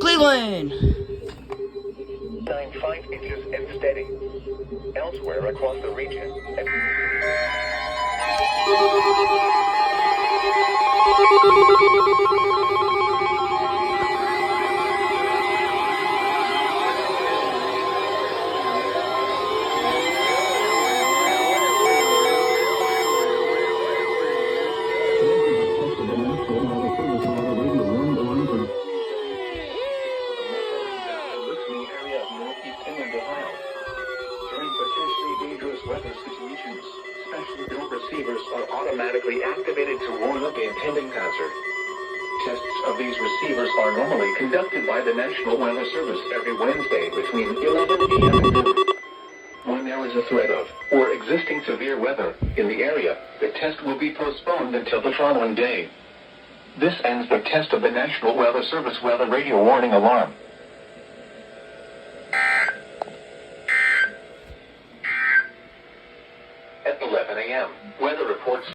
Cleveland. 5 inches and steady. Elsewhere across the region. Weather situations, special built receivers are automatically activated to warn of the impending hazard. Tests of these receivers are normally conducted by the National Weather Service every Wednesday between 11 p.m. and noon. When there is a threat of or existing severe weather in the area, the test will be postponed until the following day. This ends the test of the National Weather Service weather radio warning alarm. At 11 a.m., weather reports